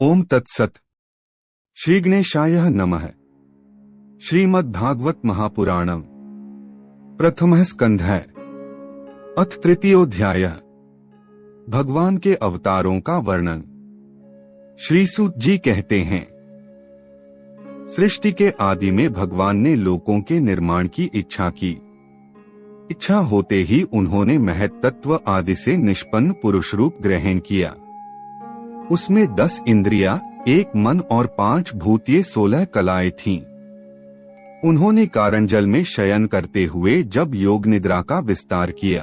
ओम तत्सत। श्री गणेशाय नमः। श्रीमद्भागवत महापुराणम प्रथमः स्कंधः अथ तृतीयोऽध्यायः। भगवान के अवतारों का वर्णन। श्री सूत जी कहते हैं, सृष्टि के आदि में भगवान ने लोकों के निर्माण की इच्छा की। इच्छा होते ही उन्होंने महत्तत्व आदि से निष्पन्न पुरुष रूप ग्रहण किया। उसमें 10 इंद्रियां, 1 मन और 5 भूतिये 16 कलाएं थीं। उन्होंने कारणजल में शयन करते हुए जब योग निद्रा का विस्तार किया,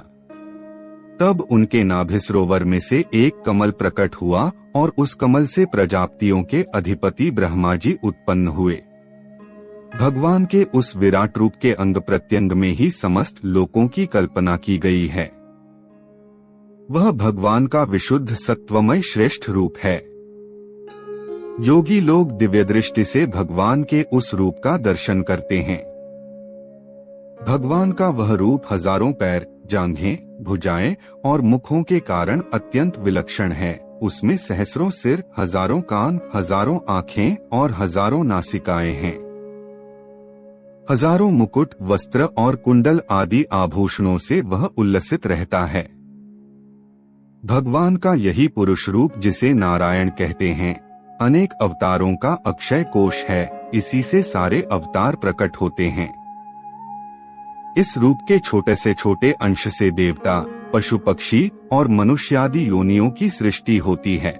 तब उनके नाभि सरोवर में से एक कमल प्रकट हुआ और उस कमल से प्रजापतियों के अधिपति ब्रह्मा जी उत्पन्न हुए। भगवान के उस विराट रूप के अंग प्रत्यंग में ही समस्त लोकों की कल्पना की गई है। वह भगवान का विशुद्ध सत्वमय श्रेष्ठ रूप है। योगी लोग दिव्य दृष्टि से भगवान के उस रूप का दर्शन करते हैं। भगवान का वह रूप हजारों पैर, जांघें, भुजाएं और मुखों के कारण अत्यंत विलक्षण है। उसमें सहस्रों सिर, हजारों कान, हजारों आंखें और हजारों नासिकाएं हैं। हजारों मुकुट, वस्त्र और कुंडल आदि आभूषणों से वह उल्लसित रहता है। भगवान का यही पुरुष रूप, जिसे नारायण कहते हैं, अनेक अवतारों का अक्षय कोश है। इसी से सारे अवतार प्रकट होते हैं। इस रूप के छोटे से छोटे अंश से देवता, पशु पक्षी और मनुष्यादि योनियों की सृष्टि होती है।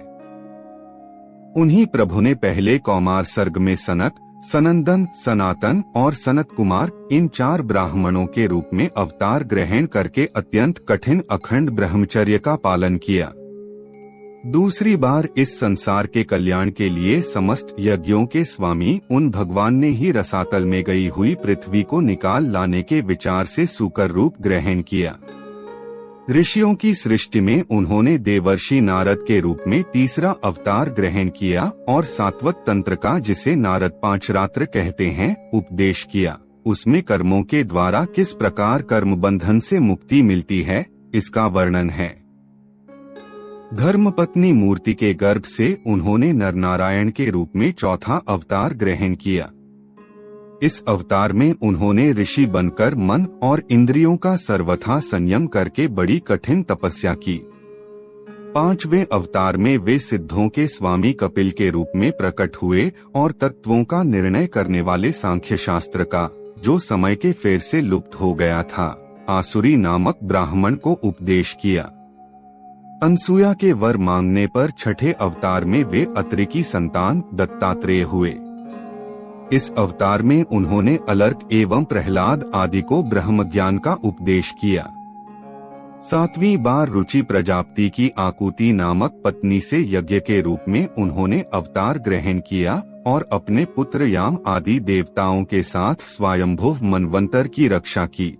उन्हीं प्रभु ने पहले कौमार सर्ग में सनक, सनंदन, सनातन और सनत कुमार, इन 4 ब्राह्मणों के रूप में अवतार ग्रहण करके अत्यंत कठिन अखंड ब्रह्मचर्य का पालन किया। दूसरी बार इस संसार के कल्याण के लिए समस्त यज्ञों के स्वामी उन भगवान ने ही रसातल में गई हुई पृथ्वी को निकाल लाने के विचार से सूकर रूप ग्रहण किया। ऋषियों की सृष्टि में उन्होंने देवर्षि नारद के रूप में तीसरा अवतार ग्रहण किया और सात्वत तंत्र का, जिसे नारद पांचरात्र कहते हैं, उपदेश किया। उसमें कर्मों के द्वारा किस प्रकार कर्म बंधन से मुक्ति मिलती है, इसका वर्णन है। धर्मपत्नी मूर्ति के गर्भ से उन्होंने नरनारायण के रूप में चौथा अवतार ग्रहण किया। इस अवतार में उन्होंने ऋषि बनकर मन और इंद्रियों का सर्वथा संयम करके बड़ी कठिन तपस्या की। 5वें अवतार में वे सिद्धों के स्वामी कपिल के रूप में प्रकट हुए और तत्वों का निर्णय करने वाले सांख्य शास्त्र का, जो समय के फेर से लुप्त हो गया था, आसुरी नामक ब्राह्मण को उपदेश किया। अनसुया के वर मांगने पर छठे अवतार में वे अत्रि की संतान दत्तात्रेय हुए। इस अवतार में उन्होंने अलर्क एवं प्रहलाद आदि को ब्रह्म ज्ञान का उपदेश किया। 7वीं बार रुचि प्रजापति की आकुति नामक पत्नी से यज्ञ के रूप में उन्होंने अवतार ग्रहण किया और अपने पुत्र याम आदि देवताओं के साथ स्वयंभुव मनवंतर की रक्षा की।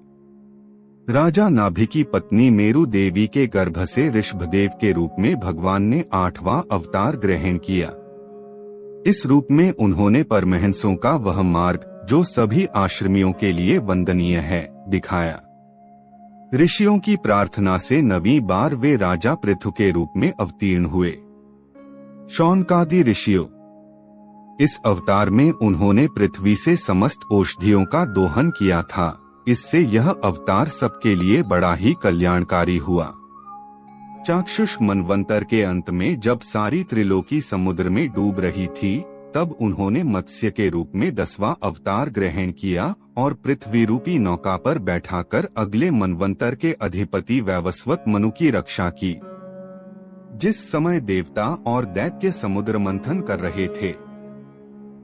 राजा नाभि की पत्नी मेरु देवी के गर्भ से ऋषभदेव के रूप में भगवान ने 8वां अवतार ग्रहण किया। इस रूप में उन्होंने परमहंसों का वह मार्ग, जो सभी आश्रमियों के लिए वंदनीय है, दिखाया। ऋषियों की प्रार्थना से 9वीं बार वे राजा पृथु के रूप में अवतीर्ण हुए। शौनकादि ऋषियों। इस अवतार में उन्होंने पृथ्वी से समस्त औषधियों का दोहन किया था। इससे यह अवतार सबके लिए बड़ा ही कल्याणकारी हुआ। चाक्षुष मनवंतर के अंत में जब सारी त्रिलोकी समुद्र में डूब रही थी, तब उन्होंने मत्स्य के रूप में 10वां अवतार ग्रहण किया और पृथ्वी रूपी नौका पर बैठाकर अगले मनवंतर के अधिपति वैवस्वत मनु की रक्षा की। जिस समय देवता और दैत्य समुद्र मंथन कर रहे थे,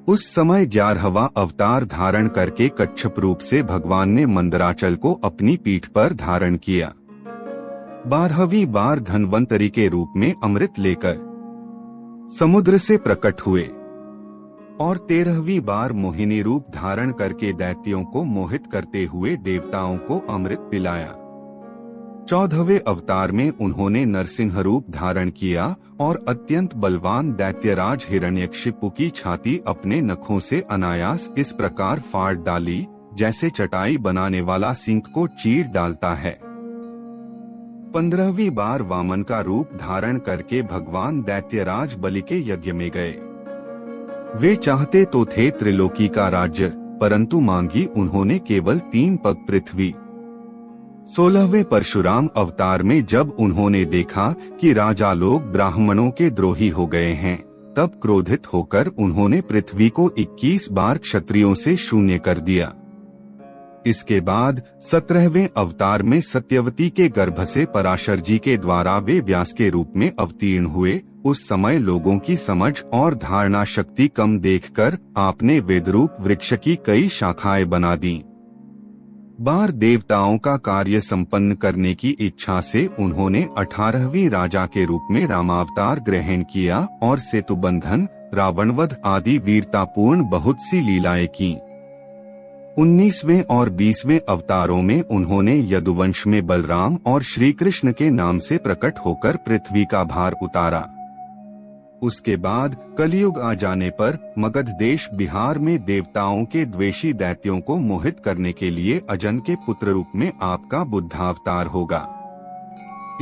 उस समय 11वां अवतार धारण करके कच्छप रूप से भगवान ने मंदराचल को अपनी पीठ पर धारण किया। 12वीं बार धन्वंतरी के रूप में अमृत लेकर समुद्र से प्रकट हुए और 13वीं बार मोहिनी रूप धारण करके दैत्यों को मोहित करते हुए देवताओं को अमृत पिलाया। 14वें अवतार में उन्होंने नरसिंह रूप धारण किया और अत्यंत बलवान दैत्यराज हिरण्यकशिपु की छाती अपने नखों से अनायास इस प्रकार फाड़ डाली, जैसे चटाई बनाने वाला सिंक को चीर डालता है। 15वीं बार वामन का रूप धारण करके भगवान दैत्यराज बलि के यज्ञ में गए। वे चाहते तो थे त्रिलोकी का राज्य, परंतु मांगी उन्होंने केवल 3 पग पृथ्वी। 16वें परशुराम अवतार में जब उन्होंने देखा कि राजा लोग ब्राह्मणों के द्रोही हो गए हैं, तब क्रोधित होकर उन्होंने पृथ्वी को 21 बार क्षत्रियों से शून्य कर दिया। इसके बाद 17वें अवतार में सत्यवती के गर्भ से पराशर जी के द्वारा वे व्यास के रूप में अवतीर्ण हुए। उस समय लोगों की समझ और धारणा शक्ति कम देखकर आपने वेदरूप वृक्ष की कई शाखाएं बना दी। बार देवताओं का कार्य संपन्न करने की इच्छा से उन्होंने 18वीं राजा के रूप में रामावतार ग्रहण किया और सेतुबंधन, रावणवध आदि वीरतापूर्ण बहुत सी लीलाएं की। 19वें और 20वें अवतारों में उन्होंने यदुवंश में बलराम और श्री कृष्ण के नाम से प्रकट होकर पृथ्वी का भार उतारा। उसके बाद कलयुग आ जाने पर मगध देश बिहार में देवताओं के द्वेषी दैत्यों को मोहित करने के लिए अजन के पुत्र रूप में आपका बुद्धावतार होगा।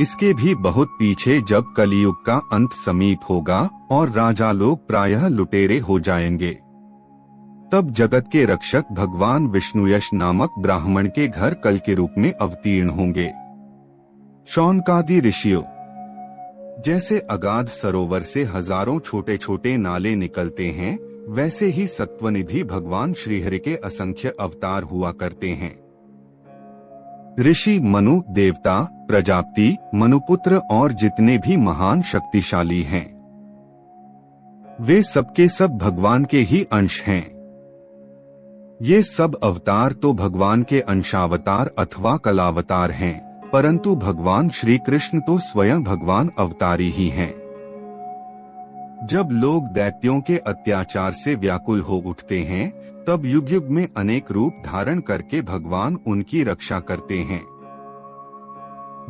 इसके भी बहुत पीछे जब कलयुग का अंत समीप होगा और राजा लोग प्रायः लुटेरे हो जाएंगे, तब जगत के रक्षक भगवान विष्णुयश नामक ब्राह्मण के घर कल के रूप में अवतीर्ण होंगे। शौनकादि ऋषियों जैसे अगाध सरोवर से हजारों छोटे छोटे नाले निकलते हैं, वैसे ही सत्वनिधि भगवान श्रीहरि के असंख्य अवतार हुआ करते हैं। ऋषि, मनु, देवता, प्रजापति, मनुपुत्र और जितने भी महान शक्तिशाली हैं, वे सबके सब भगवान के ही अंश हैं। ये सब अवतार तो भगवान के अंशावतार अथवा कलावतार हैं, परंतु भगवान श्री कृष्ण तो स्वयं भगवान अवतारी ही हैं। जब लोग दैत्यों के अत्याचार से व्याकुल हो उठते हैं, तब युग युग में अनेक रूप धारण करके भगवान उनकी रक्षा करते हैं।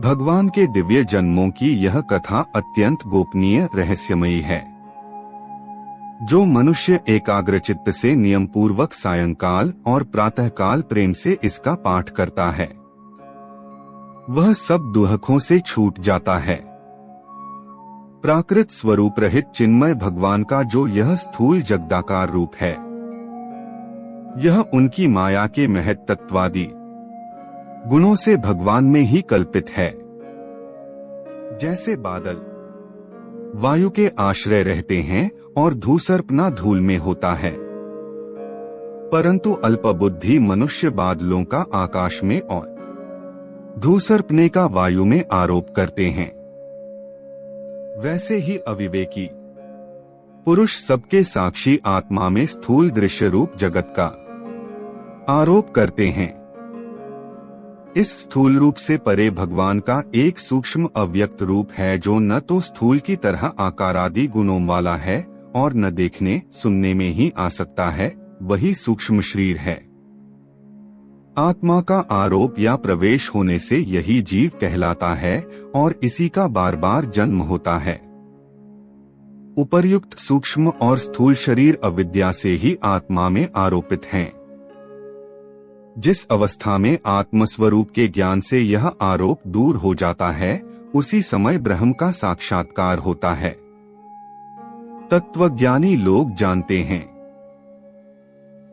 भगवान के दिव्य जन्मों की यह कथा अत्यंत गोपनीय रहस्यमयी है। जो मनुष्य एकाग्रचित्त से नियम पूर्वक सायंकाल और प्रातःकाल प्रेम से इसका पाठ करता है, वह सब दुहकों से छूट जाता है। प्राकृत स्वरूप रहित चिन्मय भगवान का जो यह स्थूल जगदाकार रूप है, यह उनकी माया के महत्त्वादी गुणों से भगवान में ही कल्पित है। जैसे बादल वायु के आश्रय रहते हैं और धूसर्पना धूल में होता है, परंतु अल्पबुद्धि मनुष्य बादलों का आकाश में और धूसर्पने का वायु में आरोप करते हैं, वैसे ही अविवेकी पुरुष सबके साक्षी आत्मा में स्थूल दृश्य रूप जगत का आरोप करते हैं। इस स्थूल रूप से परे भगवान का एक सूक्ष्म अव्यक्त रूप है, जो न तो स्थूल की तरह आकारादि गुणों वाला है और न देखने सुनने में ही आ सकता है, वही सूक्ष्म शरीर है। आत्मा का आरोप या प्रवेश होने से यही जीव कहलाता है और इसी का बार बार जन्म होता है। उपर्युक्त सूक्ष्म और स्थूल शरीर अविद्या से ही आत्मा में आरोपित हैं। जिस अवस्था में आत्मस्वरूप के ज्ञान से यह आरोप दूर हो जाता है, उसी समय ब्रह्म का साक्षात्कार होता है। तत्वज्ञानी लोग जानते हैं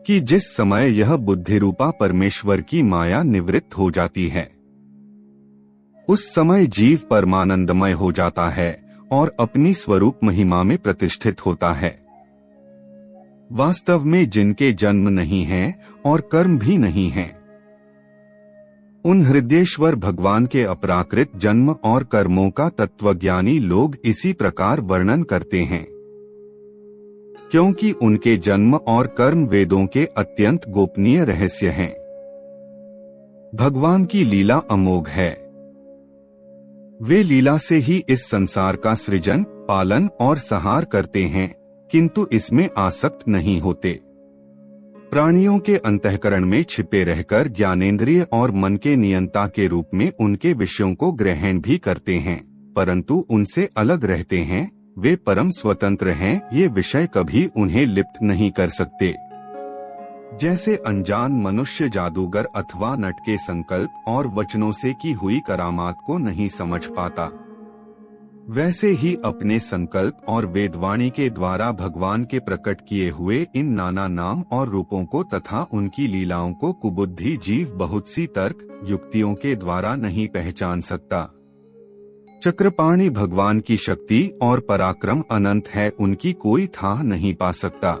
कि जिस समय यह बुद्धि रूपा परमेश्वर की माया निवृत्त हो जाती है, उस समय जीव परमानंदमय हो जाता है और अपनी स्वरूप महिमा में प्रतिष्ठित होता है। वास्तव में जिनके जन्म नहीं हैं और कर्म भी नहीं हैं, उन हृदयेश्वर भगवान के अपराकृत जन्म और कर्मों का तत्वज्ञानी लोग इसी प्रकार वर्णन करते हैं, क्योंकि उनके जन्म और कर्म वेदों के अत्यंत गोपनीय रहस्य हैं। भगवान की लीला अमोघ है। वे लीला से ही इस संसार का सृजन, पालन और संहार करते हैं, किंतु इसमें आसक्त नहीं होते। प्राणियों के अंतःकरण में छिपे रहकर ज्ञानेंद्रिय और मन के नियंता के रूप में उनके विषयों को ग्रहण भी करते हैं, परंतु उनसे अलग रहते हैं। वे परम स्वतंत्र हैं, ये विषय कभी उन्हें लिप्त नहीं कर सकते। जैसे अनजान मनुष्य जादूगर अथवा नट के संकल्प और वचनों से की हुई करामात को नहीं समझ पाता, वैसे ही अपने संकल्प और वेदवाणी के द्वारा भगवान के प्रकट किए हुए इन नाना नाम और रूपों को तथा उनकी लीलाओं को कुबुद्धि जीव बहुत सी तर्क युक्तियों के द्वारा नहीं पहचान सकता। चक्रपाणि भगवान की शक्ति और पराक्रम अनंत है, उनकी कोई था नहीं पा सकता।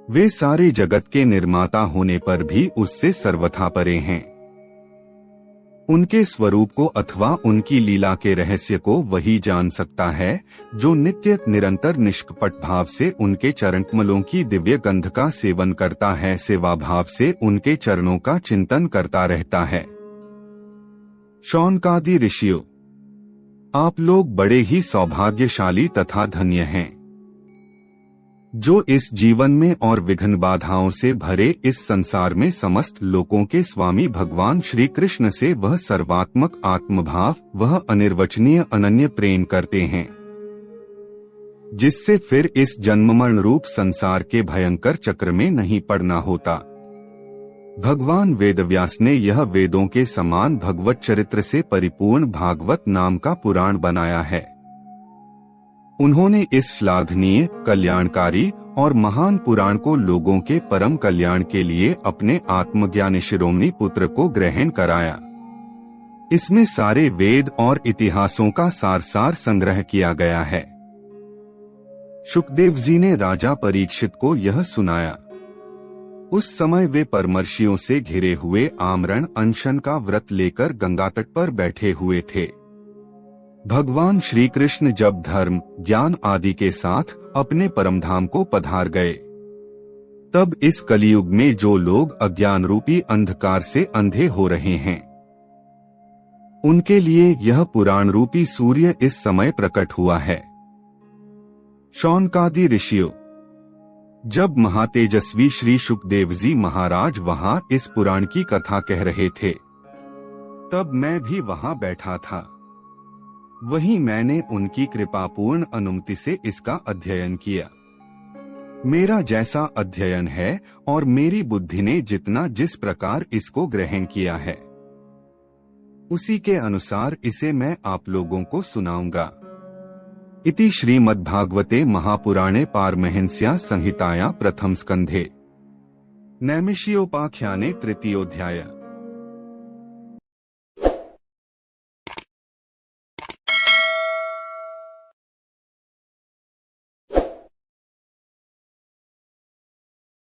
वे सारे जगत के निर्माता होने पर भी उससे सर्वथा परे हैं। उनके स्वरूप को अथवा उनकी लीला के रहस्य को वही जान सकता है जो नित्य निरंतर निष्कपट भाव से उनके चरणकमलों की दिव्य गंध का सेवन करता है, सेवा भाव से उनके चरणों का चिंतन करता रहता है। शौनकादि ऋषियों, आप लोग बड़े ही सौभाग्यशाली तथा धन्य हैं, जो इस जीवन में और विघ्न बाधाओं से भरे इस संसार में समस्त लोकों के स्वामी भगवान श्री कृष्ण से वह सर्वात्मक आत्मभाव, वह अनिर्वचनीय अनन्य प्रेम करते हैं, जिससे फिर इस जन्ममरण रूप संसार के भयंकर चक्र में नहीं पड़ना होता। भगवान वेदव्यास ने यह वेदों के समान भगवत चरित्र से परिपूर्ण भागवत नाम का पुराण बनाया है। उन्होंने इस श्लाघनीय, कल्याणकारी और महान पुराण को लोगों के परम कल्याण के लिए अपने आत्मज्ञानी शिरोमणि पुत्र को ग्रहण कराया। इसमें सारे वेद और इतिहासों का सार संग्रह किया गया है। शुकदेव जी ने राजा परीक्षित को यह सुनाया। उस समय वे परमर्षियों से घिरे हुए आमरण अनशन का व्रत लेकर गंगा तट पर बैठे हुए थे। भगवान श्री कृष्ण जब धर्म, ज्ञान आदि के साथ अपने परमधाम को पधार गए, तब इस कलियुग में जो लोग अज्ञान रूपी अंधकार से अंधे हो रहे हैं, उनके लिए यह पुराण रूपी सूर्य इस समय प्रकट हुआ है। शौनकादि ऋषियों, जब महातेजस्वी श्री शुकदेव जी महाराज वहां इस पुराण की कथा कह रहे थे, तब मैं भी वहां बैठा था। वहीं मैंने उनकी कृपापूर्ण अनुमति से इसका अध्ययन किया। मेरा जैसा अध्ययन है और मेरी बुद्धि ने जितना जिस प्रकार इसको ग्रहण किया है, उसी के अनुसार इसे मैं आप लोगों को सुनाऊंगा। इति श्रीमद्भागवते महापुराणे पारमहंस्या संहिताया प्रथम स्कंधे नैमिषीयोपाख्याने तृतीयोऽध्याय।